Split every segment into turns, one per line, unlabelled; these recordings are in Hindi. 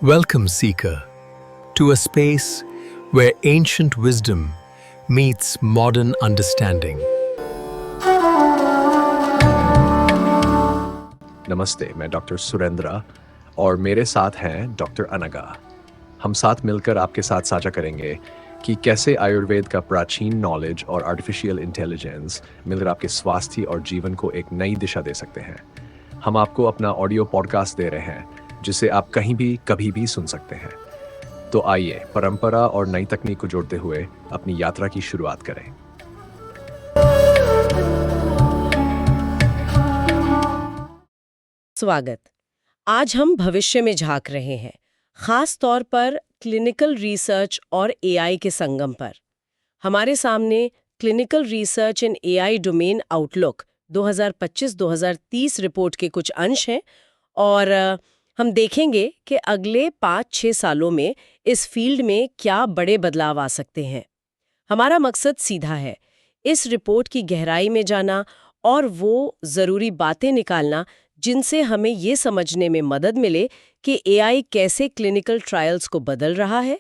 Welcome, Seeker, to a space where ancient wisdom meets modern understanding.
नमस्ते, मैं डॉक्टर सुरेंद्र और मेरे साथ हैं डॉक्टर अनगा। हम साथ मिलकर आपके साथ साझा करेंगे कि कैसे आयुर्वेद का प्राचीन नॉलेज और आर्टिफिशियल इंटेलिजेंस मिलकर आपके स्वास्थ्य और जीवन को एक नई दिशा दे सकते हैं। हम आपको अपना ऑडियो पॉडकास्ट दे रहे हैं जिसे आप कहीं भी कभी भी सुन सकते हैं। तो आइए परंपरा और नई तकनीक को जोड़ते हुए अपनी यात्रा की शुरुआत करें।
स्वागत। आज हम भविष्य में झांक रहे हैं, खास तौर पर क्लिनिकल रिसर्च और एआई के संगम पर। हमारे सामने क्लिनिकल रिसर्च इन एआई डोमेन आउटलुक 2025-2030 रिपोर्ट के कुछ अंश हैं और हम देखेंगे कि अगले 5-6 सालों में इस फील्ड में क्या बड़े बदलाव आ सकते हैं। हमारा मकसद सीधा है, इस रिपोर्ट की गहराई में जाना और वो ज़रूरी बातें निकालना जिनसे हमें ये समझने में मदद मिले कि एआई कैसे क्लिनिकल ट्रायल्स को बदल रहा है,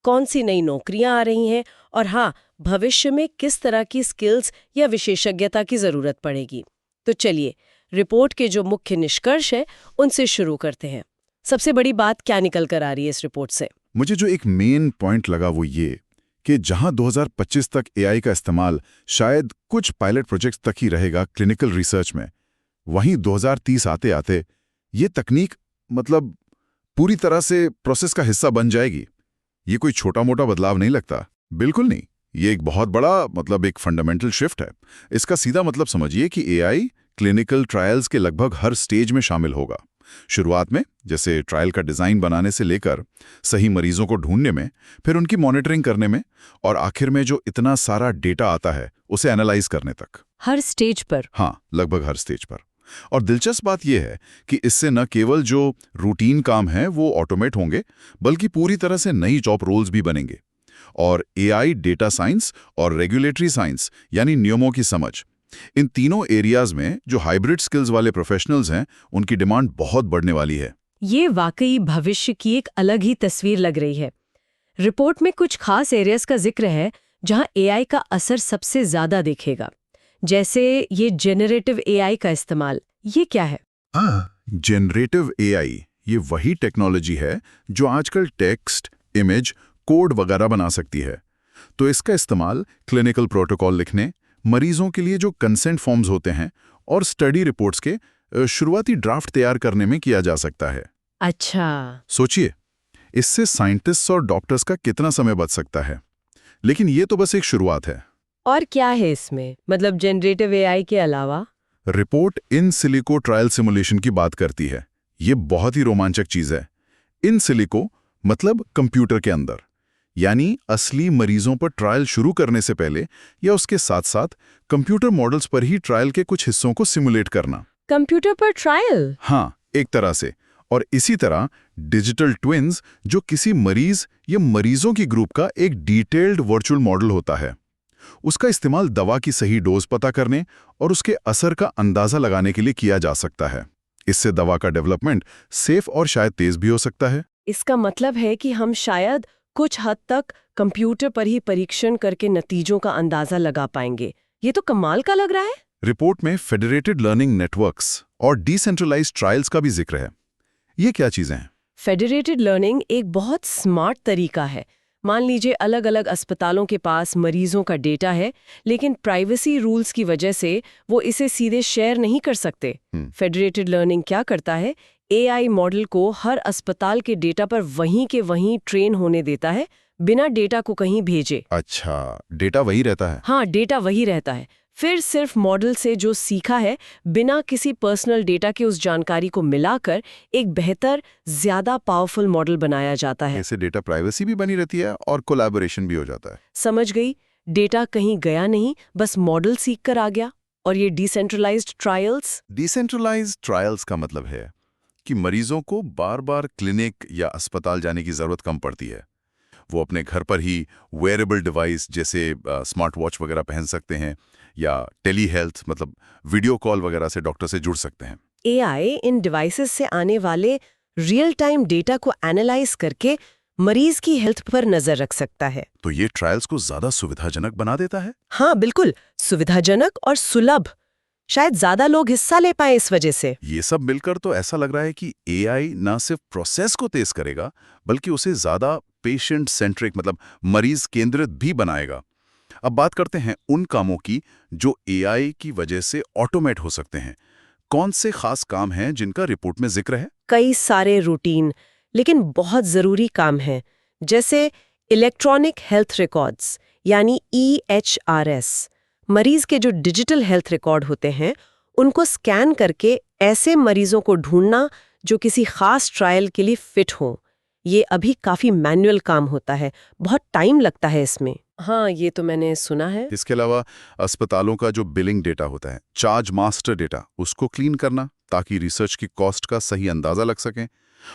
कौन सी नई नौकरियां आ रही हैं और हाँ, भविष्य में किस तरह की स्किल्स या विशेषज्ञता की ज़रूरत पड़ेगी। तो चलिए, रिपोर्ट के जो मुख्य निष्कर्ष है उनसे शुरू करते हैं। सबसे बड़ी बात क्या निकल कर आ रही है इस रिपोर्ट से?
मुझे जो एक मेन पॉइंट लगा वो ये कि जहां 2025 तक एआई का इस्तेमाल शायद कुछ पायलट प्रोजेक्ट्स तक ही रहेगा क्लिनिकल रिसर्च में, वहीं 2030 आते आते ये तकनीक पूरी तरह से प्रोसेस का हिस्सा बन जाएगी। ये कोई छोटा मोटा बदलाव नहीं लगता, बिल्कुल नहीं। ये एक बहुत बड़ा एक फंडामेंटल शिफ्ट है। इसका सीधा मतलब समझिए कि एआई क्लिनिकल ट्रायल्स के लगभग हर स्टेज में शामिल होगा। शुरुआत में, जैसे ट्रायल का डिज़ाइन बनाने से लेकर सही मरीजों को ढूंढने में, फिर उनकी मॉनिटरिंग करने में और आखिर में जो इतना सारा डेटा आता है उसे एनालाइज करने तक।
हर स्टेज पर?
हाँ, लगभग हर स्टेज पर। और दिलचस्प बात यह है कि इससे न केवल जो रूटीन काम है वो ऑटोमेट होंगे, बल्कि पूरी तरह से नई जॉब रोल्स भी बनेंगे। और एआई, डेटा साइंस और रेगुलेटरी साइंस यानी नियमों की समझ, इन तीनों एरियाज में जो हाइब्रिड स्किल्स वाले प्रोफेशनल्स हैं उनकी डिमांड बहुत बढ़ने वाली है।
ये वाकई भविष्य की एक अलग ही तस्वीर लग रही है। रिपोर्ट में कुछ खास एरियाज का जिक्र है जहां एआई का असर सबसे ज्यादा दिखेगा, जैसे ये जेनरेटिव एआई का इस्तेमाल। ये क्या है?
जेनरेटिव एआई ये वही टेक्नोलॉजी है जो आजकल टेक्स्ट, इमेज, कोड वगैरह बना सकती है। तो इसका इस्तेमाल क्लिनिकल प्रोटोकॉल लिखने, मरीजों के लिए जो कंसेंट फॉर्म्स होते हैं और स्टडी रिपोर्ट्स के शुरुआती ड्राफ्ट तैयार करने में किया जा सकता है।
अच्छा।
सोचिए, इससे साइंटिस्ट्स और डॉक्टर्स का कितना समय बच सकता है। लेकिन ये तो बस एक शुरुआत है।
और क्या है इसमें, जेनरेटिव एआई के अलावा?
Report in silico trial simulation की बात करती है। ये बहुत ही रोमांचक चीज है। इन सिलिको मतलब कंप्यूटर के अंदर, यानी असली मरीजों पर ट्रायल शुरू करने से पहले या उसके साथ साथ कंप्यूटर मॉडल्स पर ही ट्रायल के कुछ हिस्सों को सिमुलेट करना।
कंप्यूटर पर ट्रायल?
हाँ, एक तरह से। और इसी तरह डिजिटल ट्विन्स, जो किसी मरीज या मरीजों की ग्रुप का एक डिटेल्ड वर्चुअल मॉडल होता है, उसका इस्तेमाल दवा की सही डोज पता करने और उसके असर का अंदाजा लगाने के लिए किया जा सकता है। इससे दवा का डेवलपमेंट सेफ और शायद तेज भी हो सकता है।
इसका मतलब है कि हम शायद कुछ हद तक कंप्यूटर पर ही परीक्षण करके नतीजों का अंदाजा लगा पाएंगे। ये तो कमाल का लग रहा है।
रिपोर्ट में फेडरेटेड लर्निंग नेटवर्क्स और डिसेंट्रलाइज्ड ट्रायल्स का भी जिक्र है। ये क्या चीजें हैं?
फेडरेटेड लर्निंग एक बहुत स्मार्ट तरीका है। मान लीजिए अलग अलग अस्पतालों के पास मरीजों का डेटा है, लेकिन प्राइवेसी रूल्स की वजह से वो इसे सीधे शेयर नहीं कर सकते। फेडरेटेड लर्निंग क्या करता है, एआई मॉडल को हर अस्पताल के डेटा पर वहीं के वहीं ट्रेन होने देता है, बिना डेटा को कहीं भेजे।
अच्छा, डेटा वही रहता है?
हाँ, डेटा वही रहता है। फिर सिर्फ मॉडल से जो सीखा है, बिना किसी पर्सनल डेटा के उस जानकारी को मिलाकर एक बेहतर, ज्यादा पावरफुल मॉडल बनाया जाता है।
ऐसे डेटा प्राइवेसी भी बनी रहती है और कोलैबोरेशन भी हो जाता है।
समझ गई? डेटा कहीं गया नहीं, बस मॉडल सीख कर आ गया। और ये डिसेंट्रलाइज्ड ट्रायल्स?
डिसेंट्रलाइज्ड ट्रायल्स का मतलब है कि मरीजों को बार बार क्लिनिक या अस्पताल जाने की जरूरत कम पड़ती है। वो अपने घर पर ही वेयरेबल डिवाइस जैसे स्मार्ट वॉच वगैरह पहन सकते हैं या टेली हेल्थ वीडियो कॉल वगैरह से डॉक्टर से जुड़ सकते हैं।
एआई इन डिवाइसेस से आने वाले रियल टाइम डेटा को एनालाइज करके मरीज की हेल्थ पर नजर रख सकता है।
तो ये ट्रायल्स को ज्यादा सुविधाजनक बना देता है।
हाँ बिल्कुल, सुविधाजनक और सुलभ। शायद ज्यादा लोग हिस्सा ले पाए इस वजह से।
ये सब मिलकर तो ऐसा लग रहा है कि एआई ना सिर्फ प्रोसेस को तेज करेगा बल्कि उसे ज्यादा पेशेंट सेंट्रिक मतलब मरीज केंद्रित भी बनाएगा। अब बात करते हैं उन कामों की जो एआई की वजह से ऑटोमेट हो सकते हैं। कौन से खास काम हैं जिनका रिपोर्ट में जिक्र है?
कई सारे रूटीन लेकिन बहुत जरूरी काम हैं, जैसे इलेक्ट्रॉनिक हेल्थ रिकॉर्ड्स यानी EHRS। मरीज के जो डिजिटल हेल्थ रिकॉर्ड होते हैं उनको स्कैन करके ऐसे मरीजों को ढूंढना जो किसी खास ट्रायल के लिए फिट हो। ये अभी काफी मैनुअल काम होता है, बहुत टाइम लगता है इसमें। हाँ, ये तो मैंने सुना है।
इसके अलावा अस्पतालों का जो बिलिंग डेटा होता है, चार्ज मास्टर डेटा, उसको क्लीन करना ताकि रिसर्च की कॉस्ट का सही अंदाजा लग सके।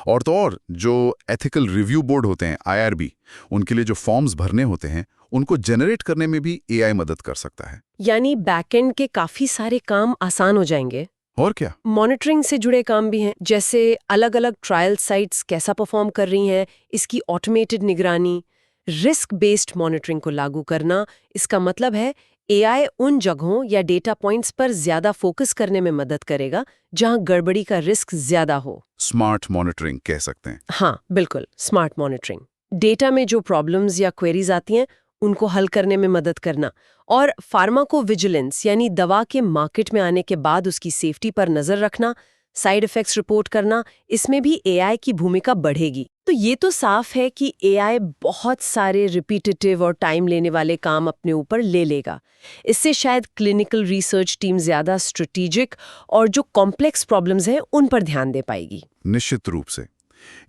और तो और जो एथिकल रिव्यू बोर्ड होते हैं IRB, उनके लिए जो फॉर्म्स भरने होते हैं उनको जनरेट करने में भी एआई मदद कर सकता है।
यानी बैकएंड के काफी सारे काम आसान हो जाएंगे।
और क्या,
मॉनिटरिंग से जुड़े काम भी हैं, जैसे अलग अलग ट्रायल साइट्स कैसा परफॉर्म कर रही हैं, इसकी ऑटोमेटेड निगरानी। रिस्क बेस्ड मॉनिटरिंग को लागू करना, इसका मतलब है एआई उन जगहों या डेटा पॉइंट्स पर ज्यादा फोकस करने में मदद करेगा जहां गड़बड़ी का रिस्क ज्यादा हो।
स्मार्ट मॉनिटरिंग कह सकते हैं।
हाँ बिल्कुल, स्मार्ट मॉनिटरिंग। डेटा में जो प्रॉब्लम्स या क्वेरीज आती हैं उनको हल करने में मदद करना। और फार्माकोविजिलेंस यानी दवा के मार्केट में आने के बाद उसकी सेफ्टी पर नजर रखना, साइड इफेक्ट्स रिपोर्ट करना, इसमें भी एआई की भूमिका बढ़ेगी। तो ये तो साफ है कि एआई बहुत सारे रिपीटेटिव और टाइम लेने वाले काम अपने ऊपर ले लेगा। इससे शायद क्लिनिकल रिसर्च टीम ज्यादा स्ट्रेटेजिक और जो कॉम्प्लेक्स प्रॉब्लम्स हैं उन पर ध्यान दे पाएगी।
निश्चित रूप से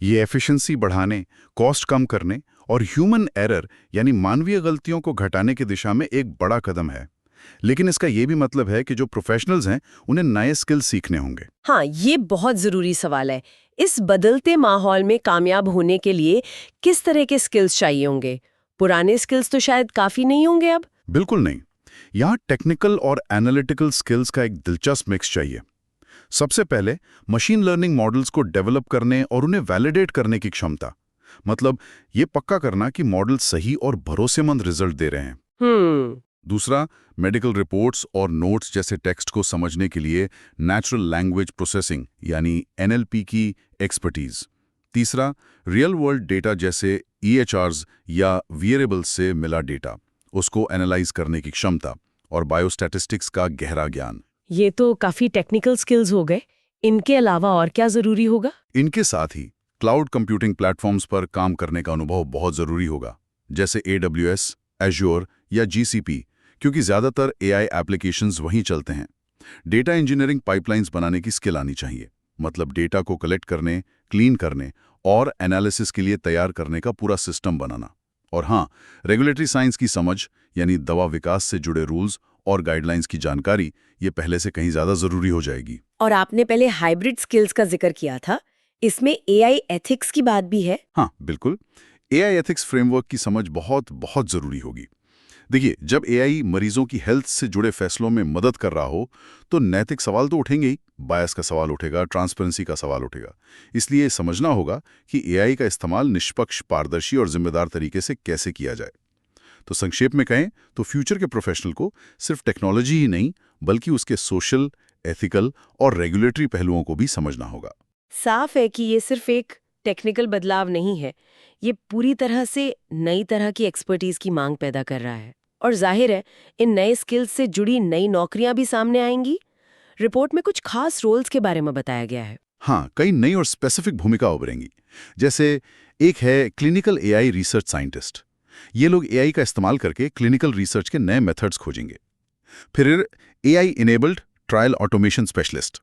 ये एफिशिएंसी बढ़ाने, कॉस्ट कम करने और ह्यूमन एरर यानी मानवीय गलतियों को घटाने की दिशा में एक बड़ा कदम है। लेकिन इसका ये भी मतलब है कि जो प्रोफेशनल्स हैं उन्हें नए स्किल्स सीखने होंगे।
हाँ, ये बहुत जरूरी सवाल है। इस बदलते माहौल में कामयाब होने के लिए किस तरह के स्किल्स चाहिए होंगे? पुराने स्किल्स तो शायद काफी नहीं होंगे अब।
बिल्कुल नहीं, यहाँ टेक्निकल और एनालिटिकल स्किल्स का एक दिलचस्प मिक्स चाहिए। सबसे पहले मशीन लर्निंग मॉडल्स को डेवलप करने और उन्हें वैलिडेट करने की क्षमता, मतलब ये पक्का करना कि मॉडल सही और भरोसेमंद रिजल्ट दे रहे हैं। दूसरा, मेडिकल रिपोर्ट्स और नोट्स जैसे टेक्स्ट को समझने के लिए नेचुरल लैंग्वेज प्रोसेसिंग यानी NLP की एक्सपर्टीज। तीसरा, रियल वर्ल्ड डेटा जैसे EHRs या वेरिएबल्स से मिला डेटा, उसको एनालाइज करने की क्षमता और बायोस्टैटिस्टिक्स का गहरा ज्ञान।
ये तो काफी टेक्निकल स्किल्स हो गए। इनके अलावा और क्या जरूरी होगा?
इनके साथ ही क्लाउड कंप्यूटिंग प्लेटफॉर्म्स पर काम करने का अनुभव बहुत जरूरी होगा, जैसे AWS, Azure या GCP, क्योंकि ज्यादातर AI एप्लीकेशंस वहीं चलते हैं। डेटा इंजीनियरिंग पाइपलाइंस बनाने की स्किल आनी चाहिए, मतलब डेटा को कलेक्ट करने, क्लीन करने और एनालिसिस के लिए तैयार करने का पूरा सिस्टम बनाना। और हाँ, रेगुलेटरी साइंस की समझ यानी दवा विकास से जुड़े रूल्स और गाइडलाइंस की जानकारी ये पहले से कहीं ज्यादा जरूरी हो जाएगी।
और आपने पहले हाइब्रिड स्किल्स का जिक्र किया था, इसमें AI एथिक्स की बात भी है।
हाँ बिल्कुल, AI एथिक्स फ्रेमवर्क की समझ बहुत बहुत जरूरी होगी। देखिए, जब AI मरीजों की हेल्थ से जुड़े फैसलों में मदद कर रहा हो तो नैतिक सवाल तो उठेंगे ही, बायस का सवाल उठेगा, ट्रांसपेरेंसी का सवाल उठेगा। इसलिए समझना होगा कि AI का इस्तेमाल निष्पक्ष, पारदर्शी और जिम्मेदार तरीके से कैसे किया जाए। तो संक्षेप में कहें तो फ्यूचर के प्रोफेशनल को सिर्फ टेक्नोलॉजी ही नहीं बल्कि उसके सोशल, एथिकल और रेगुलेटरी पहलुओं को भी समझना होगा।
साफ है कि ये सिर्फ एक टेक्निकल बदलाव नहीं है, ये पूरी तरह से नई तरह की एक्सपर्टीज की मांग पैदा कर रहा है। और जाहिर है इन नए स्किल्स से जुड़ी नई नौकरियां भी सामने आएंगी। रिपोर्ट में कुछ खास रोल्स के बारे में बताया गया है।
हाँ, कई नई और स्पेसिफिक भूमिका उभरेंगी। जैसे एक है क्लिनिकल AI रिसर्च साइंटिस्ट। ये लोग AI का इस्तेमाल करके क्लिनिकल रिसर्च के नए मेथड्स खोजेंगे। फिर AI enabled trial automation specialist.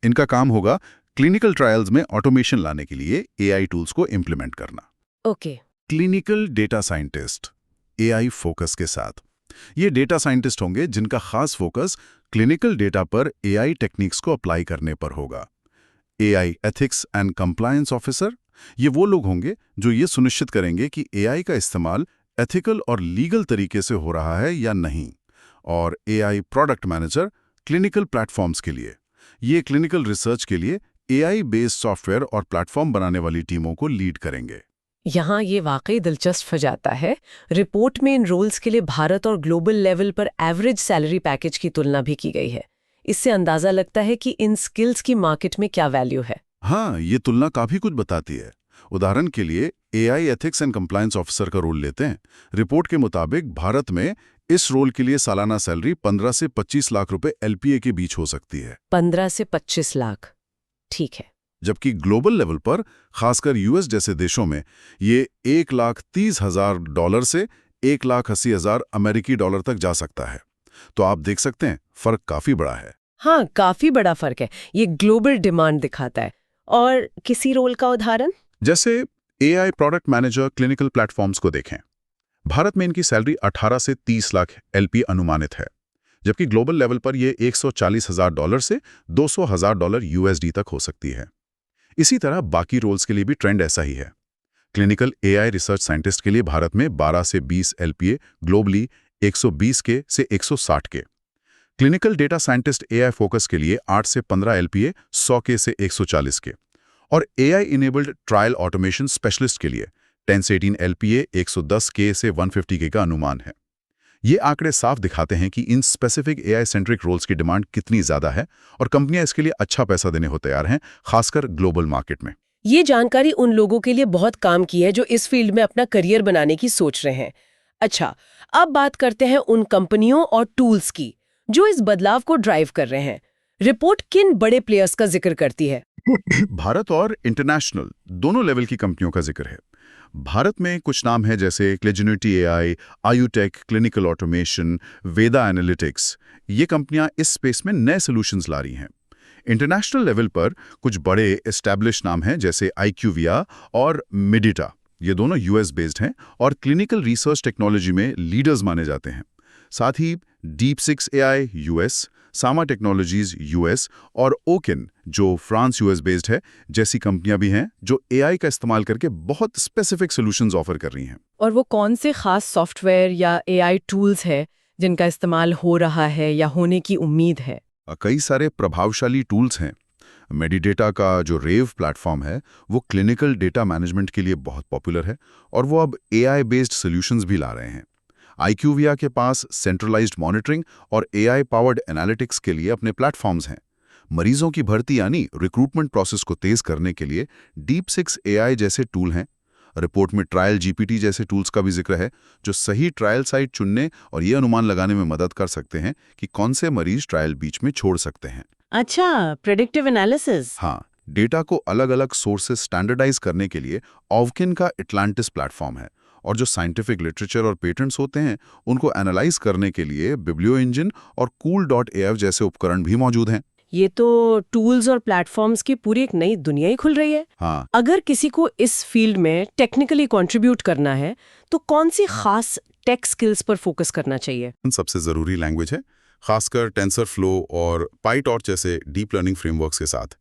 इनका काम होगा क्लिनिकल ट्रायल्स में ऑटोमेशन लाने के लिए AI टूल्स को इम्प्लीमेंट करना।
Okay.
Clinical data scientist AI focus के साथ। ये डेटा साइंटिस्ट होंगे जिनका खास फोकस क्लिनिकल डेटा पर AI टेक्निक्स को अप्लाई करने पर होगा। AI ethics and compliance officer, ये वो लोग होंगे जो ये सुनिश्चित करेंगे कि AI का इस्तेमाल एथिकल और लीगल तरीके से हो रहा है या नहीं। और AI product manager clinical platforms के लिए, ये क्लिनिकल रिसर्च के लिए एआई बेस्ड सॉफ्टवेयर और प्लेटफॉर्म बनाने वाली टीमों को लीड करेंगे।
यहाँ ये वाकई दिलचस्प हो जाता है। रिपोर्ट में इन रोल्स के लिए भारत और ग्लोबल लेवल पर एवरेज सैलरी पैकेज की तुलना भी की गई है। इससे अंदाजा लगता है कि इन स्किल्स की मार्केट में क्या वैल्यू है।
हाँ, ये तुलना काफी कुछ बताती है। उदाहरण के लिए AI ethics and compliance officer का रोल लेते हैं। रिपोर्ट के मुताबिक भारत में इस रोल के लिए सालाना सैलरी 15 से 25 लाख रुपए एलपीए के बीच हो सकती है।
15 से 25 लाख, ठीक है।
जबकि ग्लोबल लेवल पर, खासकर यूएस जैसे देशों में, ये $1,30,000 से $1,80,000 अमेरिकी डॉलर तक जा सकता है। तो आप देख सकते हैं, फर्क काफी बड़ा है।
हाँ, काफी बड़ा फर्क है। ये ग्लोबल डिमांड दिखाता है। और किसी रोल का उदाहरण?
जैसे AI product manager clinical platforms को देखें। भारत में इनकी सैलरी 18 से 30 लाख एलपी अनुमानित है, जबकि ग्लोबल लेवल पर यह $140,000 से $200,000 यूएसडी तक हो सकती है। इसी तरह बाकी रोल्स के लिए भी ट्रेंड ऐसा ही है। क्लिनिकल एआई रिसर्च साइंटिस्ट के लिए भारत में 12 से 20 एलपीए, ग्लोबली 120 के से 160 के। Clinical data scientist AI focus के लिए 8 से 15 एलपीए, 100 के से 140 के। और AI enabled trial automation specialist के लिए 10 से 18 एलपीए, 110 के से 150 के का अनुमान है। ये आंकड़े साफ दिखाते हैं कि इन स्पेसिफिक एआई सेंट्रिक रोल्स की डिमांड कितनी ज्यादा है और कंपनियां इसके लिए अच्छा पैसा देने को तैयार हैं, खासकर ग्लोबल मार्केट में।
ये जानकारी उन लोगों के लिए बहुत काम की है जो इस फील्ड में अपना करियर बनाने की सोच रहे हैं। अच्छा, अब बात करते हैं उन कंपनियों और टूल्स की जो इस बदलाव को ड्राइव कर रहे हैं। रिपोर्ट किन बड़े प्लेयर्स का जिक्र करती है?
भारत और इंटरनेशनल दोनों लेवल की कंपनियों का जिक्र है। भारत में कुछ नाम है जैसे क्लेजिनिटी एआई, आयुटेक, क्लिनिकल ऑटोमेशन, वेदा एनालिटिक्स। ये कंपनियां इस स्पेस में नए सॉल्यूशंस ला रही हैं। इंटरनेशनल लेवल पर कुछ बड़े एस्टैब्लिश नाम हैं जैसे IQVIA और मेडिटा। ये दोनों यूएस बेस्ड हैं और क्लिनिकल रिसर्च टेक्नोलॉजी में लीडर्स माने जाते हैं। साथ ही DeepSix AI यूएस, सामा टेक्नोलॉजीज यूएस और ओकिन जो फ्रांस यूएस बेस्ड है जैसी कंपनियां भी हैं जो एआई का इस्तेमाल करके बहुत स्पेसिफिक सॉल्यूशंस ऑफर कर रही हैं।
और वो कौन से खास सॉफ्टवेयर या एआई टूल्स है जिनका इस्तेमाल हो रहा है या होने की उम्मीद है?
कई सारे प्रभावशाली टूल्स हैं। मेडिडेटा का जो रेव प्लेटफॉर्म है वो क्लिनिकल डेटा मैनेजमेंट के लिए बहुत पॉपुलर है और वो अब एआई बेस्ड सॉल्यूशंस भी ला रहे हैं। IQVIA के पास सेंट्रलाइज्ड मॉनिटरिंग और एआई पावर्ड एनालिटिक्स के लिए अपने प्लेटफॉर्म्स हैं। मरीजों की भर्ती यानी रिक्रूटमेंट प्रोसेस को तेज करने के लिए DeepSix AI जैसे टूल हैं। रिपोर्ट में ट्रायल GPT जैसे टूल्स का भी जिक्र है जो सही ट्रायल साइट चुनने और ये अनुमान लगाने में मदद कर सकते हैं कि कौन से मरीज ट्रायल बीच में छोड़ सकते हैं।
अच्छा, प्रेडिक्टिव एनालिसिस।
हाँ, डेटा को अलग अलग सोर्सेस स्टैंडर्डाइज करने के लिए ओवकिन का एटलांटिस प्लेटफॉर्म है और जो साइंटिफिक लिटरेचर और पेटेंट्स होते हैं उनको एनालाइज करने के लिए बिब्लियो इंजन और cool.af जैसे उपकरण भी मौजूद हैं।
ये तो टूल्स और प्लेटफॉर्म्स की पूरी एक नई दुनिया ही खुल रही है।
हाँ,
अगर किसी को इस फील्ड में टेक्निकली कंट्रीब्यूट करना है तो कौन सी खास टेक स्किल्स पर फोकस करना चाहिए?
सबसे जरूरी लैंग्वेज है, खासकर टेंसरफ्लो और पाइटॉर्च जैसे डीप लर्निंग फ्रेमवर्क्स के साथ।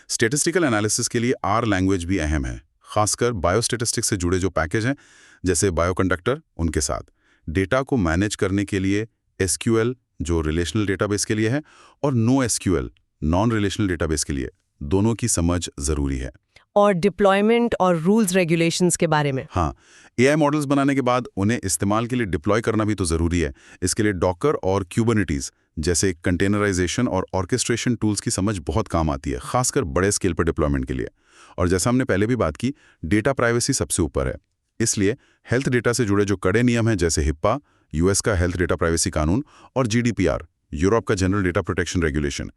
स्टैटिस्टिकल एनालिसिस के लिए R लैंग्वेज भी अहम है, खासकर बायोस्टैटिस्टिक्स से जुड़े जो पैकेज हैं जैसे बायोकंडक्टर, उनके साथ। डेटा को मैनेज करने के लिए SQL जो रिलेशनल डेटाबेस के लिए है और NoSQL नॉन रिलेशनल डेटाबेस के लिए, दोनों की समझ जरूरी है।
और डिप्लॉयमेंट और रूल्स रेगुलेशंस के बारे में?
हाँ, एआई मॉडल्स बनाने के बाद उन्हें इस्तेमाल के लिए डिप्लॉय करना भी तो जरूरी है। इसके लिए डॉकर और क्यूबरनेटिस जैसे कंटेनराइजेशन और ऑर्केस्ट्रेशन टूल्स की समझ बहुत काम आती है, खासकर बड़े स्केल पर डिप्लॉयमेंट के लिए। और जैसा हमने पहले भी बात की, डेटा प्राइवेसी सबसे ऊपर है, इसलिए हेल्थ डेटा से जुड़े जो कड़े नियम हैं जैसे HIPAA यूएस का हेल्थ डेटा प्राइवेसी कानून और GDPR यूरोप का जनरल डेटा प्रोटेक्शन रेगुलेशन,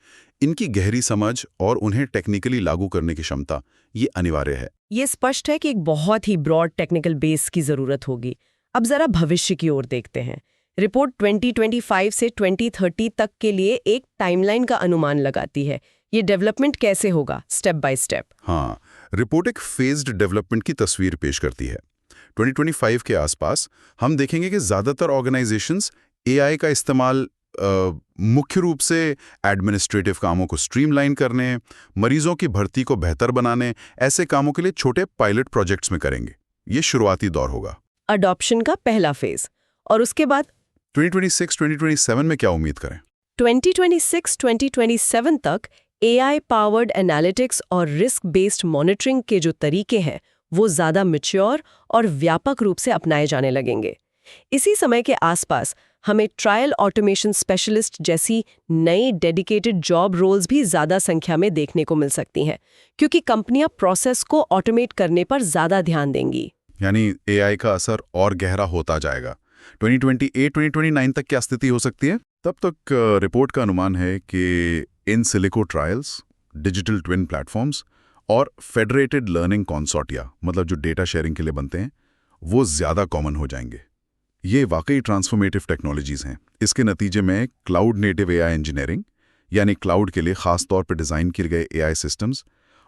इनकी गहरी समझ और उन्हें टेक्निकली लागू करने की क्षमता ये अनिवार्य है।
ये स्पष्ट है कि एक बहुत ही ब्रॉड टेक्निकल बेस की जरूरत होगी। अब जरा भविष्य की ओर देखते हैं। रिपोर्ट 2025 से 2030 तक के लिए एक टाइमलाइन का अनुमान लगाती है। ये डेवलपमेंट कैसे होगा स्टेप बाय स्टेप?
हाँ, रिपोर्ट एक फेज्ड डेवलपमेंट की तस्वीर पेश करती है। 2025 के आसपास हम देखेंगे कि ज्यादातर ऑर्गेनाइजेशंस एआई का इस्तेमाल मुख्य रूप से एडमिनिस्ट्रेटिव कामों को स्ट्रीमलाइन करने, मरीजों की भर्ती को बेहतर बनाने, ऐसे कामों के लिए छोटे पायलट प्रोजेक्ट्स में करेंगे। ये शुरुआती दौर होगा,
अडॉप्शन का पहला फेज। और उसके बाद
2026-2027 में क्या उम्मीद करें?
2026-2027 तक AI पावर्ड एनालिटिक्स और रिस्क बेस्ड मॉनिटरिंग के जो तरीके हैं वो ज़्यादा मैच्योर और व्यापक रूप से अपनाए जाने लगेंगे। इसी समय के आसपास हमें ट्रायल ऑटोमेशन स्पेशलिस्ट जैसी नई डेडिकेटेड जॉब रोल्स भी ज़्यादा संख्या में देखने को मिल सकती हैं, क्योंकि कंपनियां प्रोसेस को ऑटोमेट करने पर ज़्यादा ध्यान देंगी।
यानी एआई का असर और गहरा होता जाएगा। 2028-2029 तक क्या स्थिति हो सकती है? तब तक रिपोर्ट का अनुमान है कि in silico trials, digital twin platforms और फेडरेटेड लर्निंग कॉन्सोर्टिया, मतलब जो डेटा शेयरिंग के लिए बनते हैं, वो ज़्यादा कॉमन हो जाएंगे। ये वाकई ट्रांसफॉर्मेटिव टेक्नोलॉजीज़ हैं। इसके नतीजे में क्लाउड नेटिव एआई इंजीनियरिंग, यानी क्लाउड के लिए खास तौर पर डिज़ाइन किए गए एआई सिस्टम्स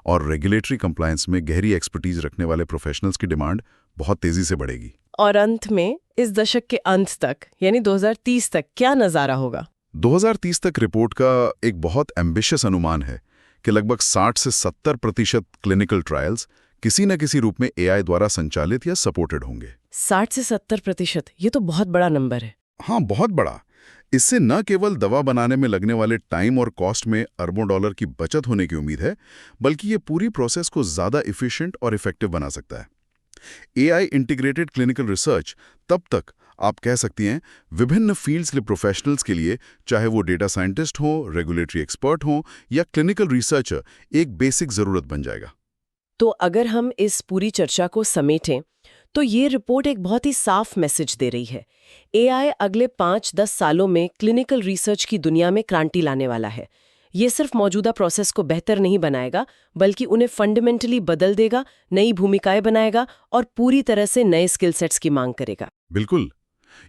और रेगुलेटरी कंप्लायंस में गहरी एक्सपर्टीज रखने वाले प्रोफेशनल्स की डिमांड बहुत तेज़ी से बढ़ेगी।
और अंत में इस दशक के अंत तक यानी 2030 तक क्या नज़ारा होगा?
2030 तक रिपोर्ट का एक बहुत एम्बिशियस अनुमान है कि लगभग 60 से 70% क्लिनिकल ट्रायल्स किसी न किसी रूप में एआई द्वारा संचालित या सपोर्टेड होंगे।
60 से 70%, ये तो बहुत बड़ा नंबर है।
हाँ, बहुत बड़ा। इससे न केवल दवा बनाने में लगने वाले टाइम और कॉस्ट में अरबों डॉलर की बचत होने की उम्मीद है, बल्कि ये पूरी प्रोसेस को ज़्यादा इफिशिएंट और इफेक्टिव बना सकता है। एआई इंटीग्रेटेड क्लिनिकल रिसर्च तब तक आप कह सकती हैं विभिन्न फील्ड्स के प्रोफेशनल्स के लिए, चाहे वो डेटा साइंटिस्ट हो, रेगुलेटरी एक्सपर्ट हो या क्लिनिकल रिसर्चर, एक बेसिक ज़रूरत बन जाएगा।
तो अगर हम इस पूरी चर्चा को समेटें तो ये रिपोर्ट एक बहुत ही साफ मैसेज दे रही है। एआई अगले 5-10 सालों में क्लिनिकल रिसर्च की दुनिया में क्रांति लाने वाला है। ये सिर्फ मौजूदा प्रोसेस को बेहतर नहीं बनाएगा, बल्कि उन्हें फंडामेंटली बदल देगा, नई भूमिकाएं बनाएगा और पूरी तरह से नए स्किल सेट्स की मांग करेगा।
बिल्कुल,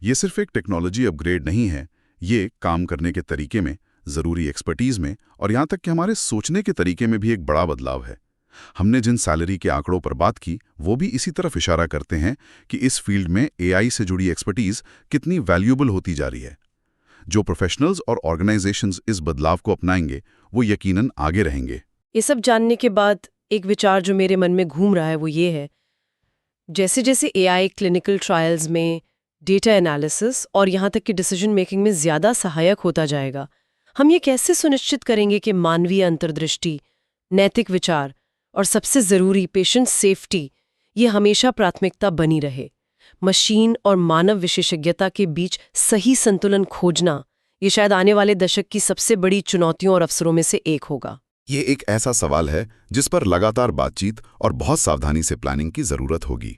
ये सिर्फ एक टेक्नोलॉजी अपग्रेड नहीं है, ये काम करने के तरीके में, ज़रूरी एक्सपर्टीज में और यहाँ तक कि हमारे सोचने के तरीके में भी एक बड़ा बदलाव है। हमने जिन सैलरी के आंकड़ों पर बात की, वो भी इसी तरफ इशारा करते हैं कि इस फील्ड में एआई से जुड़ी एक्सपर्टीज कितनी वैल्यूएबल होती जा रही है। जो प्रोफेशनल्स और ऑर्गेनाइजेशंस इस बदलाव को अपनाएंगे, वो यकीनन आगे रहेंगे।
ये सब जानने के बाद एक विचार जो मेरे मन में घूम रहा है वो ये है, जैसे जैसे एआई क्लिनिकल ट्रायल्स में डेटा एनालिसिस और यहाँ तक कि डिसीजन मेकिंग में ज़्यादा सहायक होता जाएगा, हम ये कैसे सुनिश्चित करेंगे कि मानवीय अंतर्दृष्टि, नैतिक विचार और सबसे ज़रूरी पेशेंट सेफ्टी ये हमेशा प्राथमिकता बनी रहे। मशीन और मानव विशेषज्ञता के बीच सही संतुलन खोजना ये शायद आने वाले दशक की सबसे बड़ी चुनौतियों और अवसरों में से एक होगा।
ये एक ऐसा सवाल है जिस पर लगातार बातचीत और बहुत सावधानी से प्लानिंग की ज़रूरत होगी।